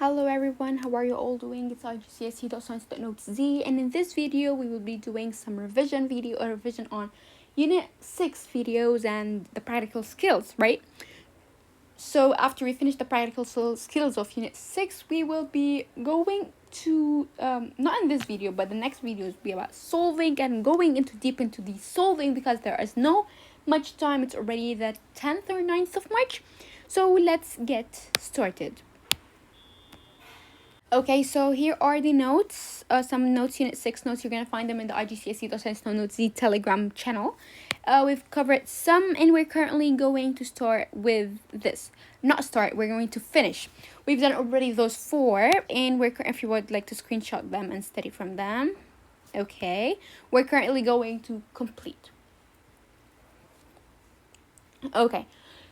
Hello everyone, how are you all doing? It's Igcse.science.notesz, and in this video we will be doing some revision on Unit 6 videos and the practical skills, right? So after we finish the practical skills of Unit 6, we will be going to, not in this video, but the next video will be about solving and going deep into the solving because there is no much time. It's already the 10th or 9th of March. So let's get started. Okay, so here are the notes. Some notes, Unit 6 notes. You're going to find them in the Igcse.science.notesz Telegram channel. We've covered some, and we're currently going to start with this. Not start, we're going to finish. We've done already those 4, and if you would like to screenshot them and study from them. Okay, we're currently going to complete. Okay.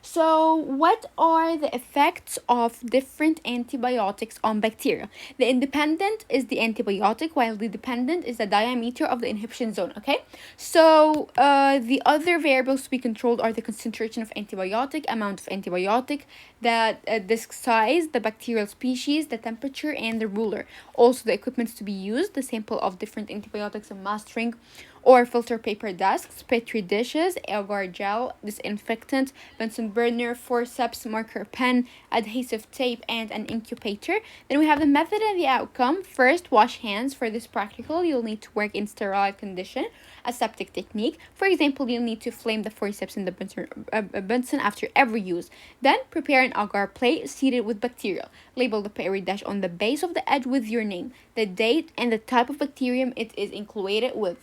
So, what are the effects of different antibiotics on bacteria? The independent is the antibiotic, while the dependent is the diameter of the inhibition zone, okay? So, the other variables to be controlled are the concentration of antibiotic, amount of antibiotic, the disc size, the bacterial species, the temperature, and the ruler. Also, the equipment to be used, the sample of different antibiotics, a mastering or filter paper discs, petri dishes, agar gel, disinfectant, Bunsen burner, forceps, marker pen, adhesive tape, and an incubator. Then we have the method and the outcome. First, wash hands. For this practical, you'll need to work in sterile condition, aseptic technique. For example, you'll need to flame the forceps in the Bunsen after every use. Then, prepare an agar plate seated with bacteria. Label the petri dish on the base of the edge with your name, the date, and the type of bacterium it is included with.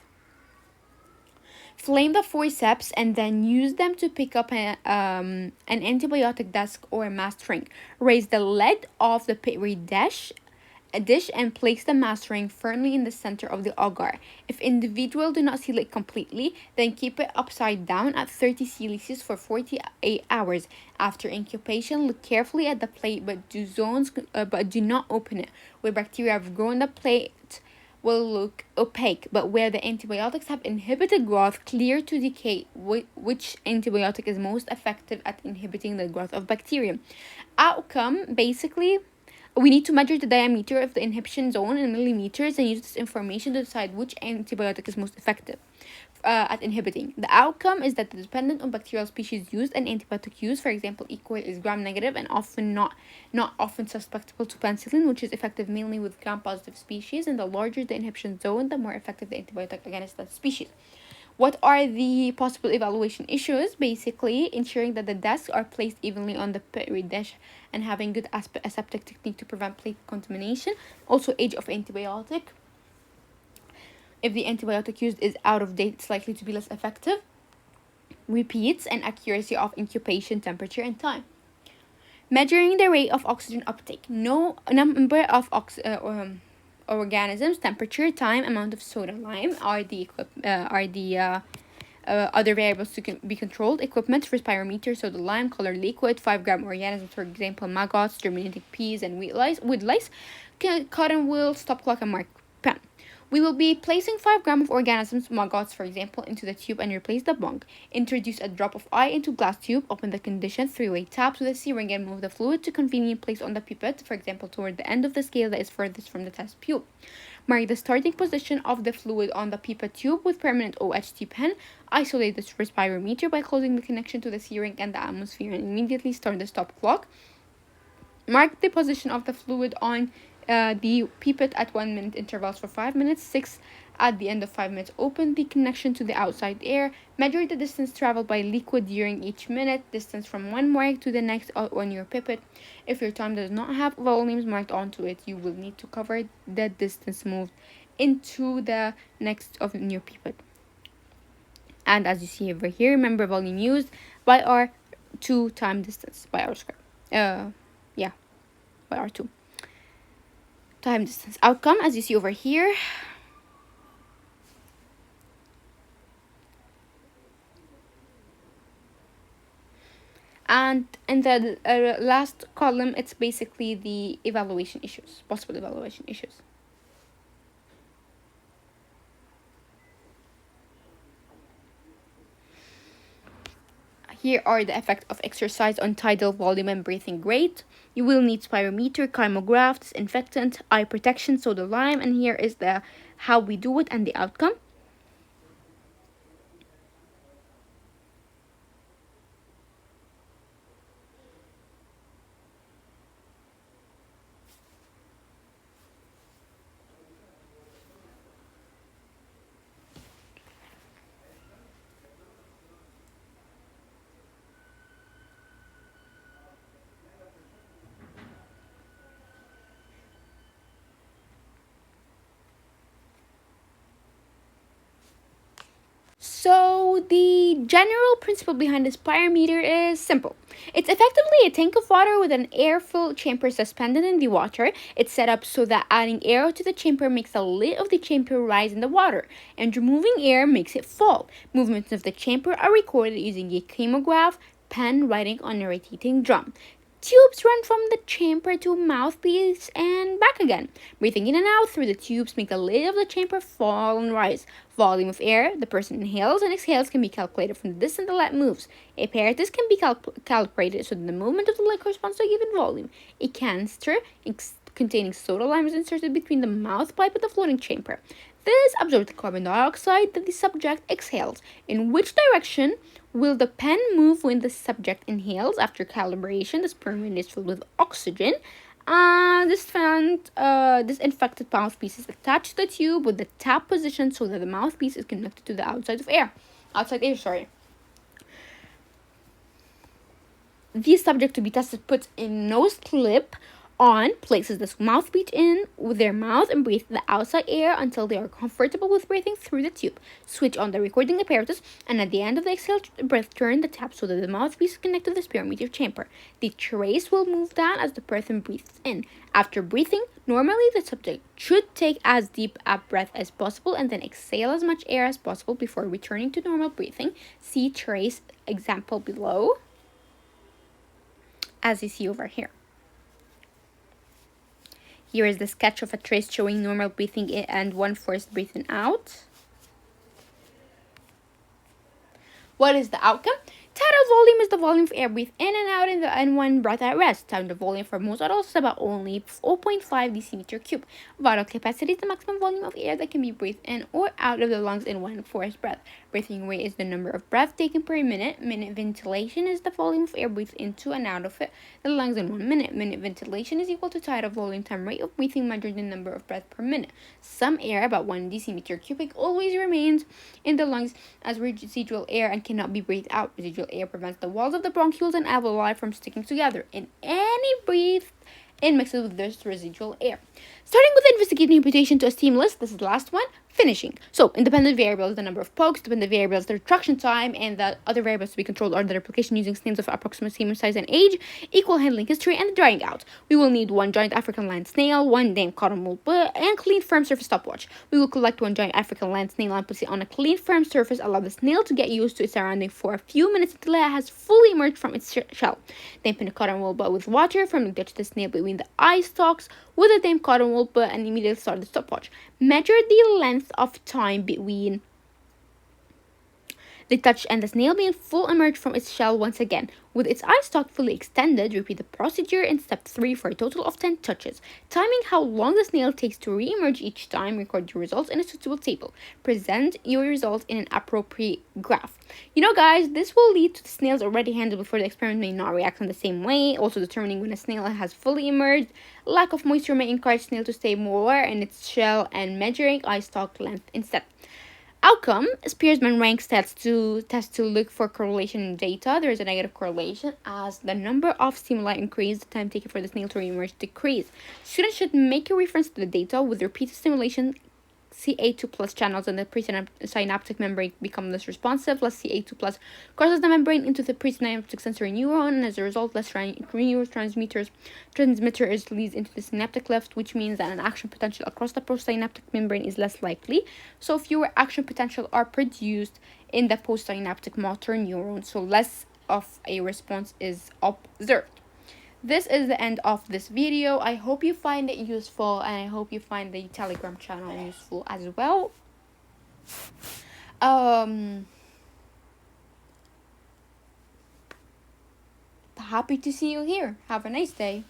Flame the forceps and then use them to pick up an antibiotic disc or a mass ring. Raise the lid of the petri dish and place the mass ring firmly in the center of the agar. If individual do not seal it completely, then keep it upside down at 30 Celsius for 48 hours. After incubation, look carefully at the plate but do not open it. Where bacteria have grown, the plate will look opaque, but where the antibiotics have inhibited growth, clear to indicate which antibiotic is most effective at inhibiting the growth of bacteria. Outcome, basically, we need to measure the diameter of the inhibition zone in millimeters and use this information to decide which antibiotic is most effective at inhibiting. The outcome is that dependent on bacterial species used and antibiotic use. For example, E. coli is gram-negative and often not often susceptible to penicillin, which is effective mainly with gram-positive species. And the larger the inhibition zone, the more effective the antibiotic against that species. What are the possible evaluation issues? Basically, ensuring that the desks are placed evenly on the petri dish and having good aseptic technique to prevent plate contamination. Also, age of antibiotic. If the antibiotic used is out of date, it's likely to be less effective. Repeats and accuracy of incubation, temperature, and time. Measuring the rate of oxygen uptake. No number of organisms, temperature, time, amount of soda lime are the other variables to be controlled. Equipment, respirometer, soda lime, color liquid, 5-gram organisms, for example, maggots, germinating peas, and wood lice, cotton wool, stop clock, and mark pen. We will be placing 5 grams of organisms, maggots for example, into the tube and replace the bung. Introduce a drop of eye into glass tube, open the condition 3-way tap with a C-ring and move the fluid to convenient place on the pipette, for example, toward the end of the scale that is furthest from the test tube. Mark the starting position of the fluid on the pipette tube with permanent OHT pen. Isolate the respirometer by closing the connection to the C-ring and the atmosphere and immediately start the stop clock. Mark the position of the fluid on the pipette at 1 minute intervals for 5 minutes. 6 at the end of 5 minutes. Open the connection to the outside air. Measure the distance traveled by liquid during each minute. Distance from one mark to the next on your pipette. If your time does not have volumes marked onto it, you will need to cover the distance moved into the next of your pipette. And as you see over here, remember volume used by R2 time distance by R squared. By R2. Time distance. Outcome, as you see over here. And in the last column, it's basically the evaluation issues, possible evaluation issues. Here are the effects of exercise on tidal volume and breathing rate. You will need spirometer, chymograph, disinfectant, eye protection, soda lime, and here is the how we do it and the outcome. So the general principle behind the spirometer is simple. It's effectively a tank of water with an air-filled chamber suspended in the water. It's set up so that adding air to the chamber makes the lid of the chamber rise in the water, and removing air makes it fall. Movements of the chamber are recorded using a chymograph, pen writing on a rotating drum. Tubes run from the chamber to a mouthpiece and back again. Breathing in and out through the tubes make the lid of the chamber fall and rise. Volume of air the person inhales and exhales can be calculated from the distance the lid moves. A apparatus can be calibrated so that the movement of the lid corresponds to a given volume. A canister containing soda lime is inserted between the mouth pipe and the floating chamber. This absorbs the carbon dioxide that the subject exhales. In which direction will the pen move when the subject inhales? After calibration, the sperm is filled with oxygen. This infected mouthpiece is attached to the tube with the tap position so that the mouthpiece is connected to the outside air. The subject to be tested puts a nose clip on, places the mouthpiece in with their mouth and breathes the outside air until they are comfortable with breathing through the tube. Switch on the recording apparatus, and at the end of the exhale breath, turn the tap so that the mouthpiece is connected to the spirometer chamber. The trace will move down as the person breathes in. After breathing, normally the subject should take as deep a breath as possible and then exhale as much air as possible before returning to normal breathing. See trace example below, as you see over here. Here is the sketch of a trace showing normal breathing in and one forced breathing out. What is the outcome? Tidal volume is the volume of air breathed in and out in one breath at rest. Tidal volume for most adults is about only 0.5 decimeter cube. Vital capacity is the maximum volume of air that can be breathed in or out of the lungs in one forced breath. Breathing rate is the number of breaths taken per minute. Minute ventilation is the volume of air breathed into and out of the lungs in 1 minute. Minute ventilation is equal to tidal volume time rate of breathing measured in number of breaths per minute. Some air, about 1 decimeter cubic, always remains in the lungs as residual air and cannot be breathed out. Residual air prevents the walls of the bronchioles and alveoli from sticking together. In any breath in mixes with this residual air. Starting with investigating imputation to a steam list, this is the last one. Finishing. So, independent variables, the number of pokes, dependent variables, the retraction time, and the other variables to be controlled are the replication using snails of approximate semen size and age, equal handling history, and the drying out. We will need 1 giant African land snail, 1 damp cotton wool bud, and clean firm surface stopwatch. We will collect 1 giant African land snail and put it on a clean firm surface, allow the snail to get used to its surrounding for a few minutes until it has fully emerged from its shell. Dampen a cotton wool bud with water, firmly touch the snail between the eye stalks with a damp cotton wool bud and immediately start the stopwatch. Measure the length of time between the touch and the snail being full emerged from its shell once again. With its eye stalk fully extended, repeat the procedure in step 3 for a total of 10 touches. Timing how long the snail takes to re-emerge each time, record your results in a suitable table. Present your results in an appropriate graph. You know, guys, this will lead to the snails already handled before the experiment may not react in the same way. Also determining when a snail has fully emerged. Lack of moisture may encourage snail to stay more in its shell, and measuring eye stalk length instead. Outcome, Spearman ranks tests to look for correlation in data. There is a negative correlation as the number of stimuli increase, the time taken for the snail to re-emerge decrease. Students should make a reference to the data with repeated stimulation. CA2 plus channels in the presynaptic membrane become less responsive. Less CA2 plus crosses the membrane into the presynaptic sensory neuron, and as a result, less neurotransmitter is released into the synaptic cleft, which means that an action potential across the postsynaptic membrane is less likely. So fewer action potential are produced in the postsynaptic motor neuron, so less of a response is observed. This is the end of this video. I hope you find it useful, and I hope you find the Telegram channel useful as well. happy to see you here. Have a nice day.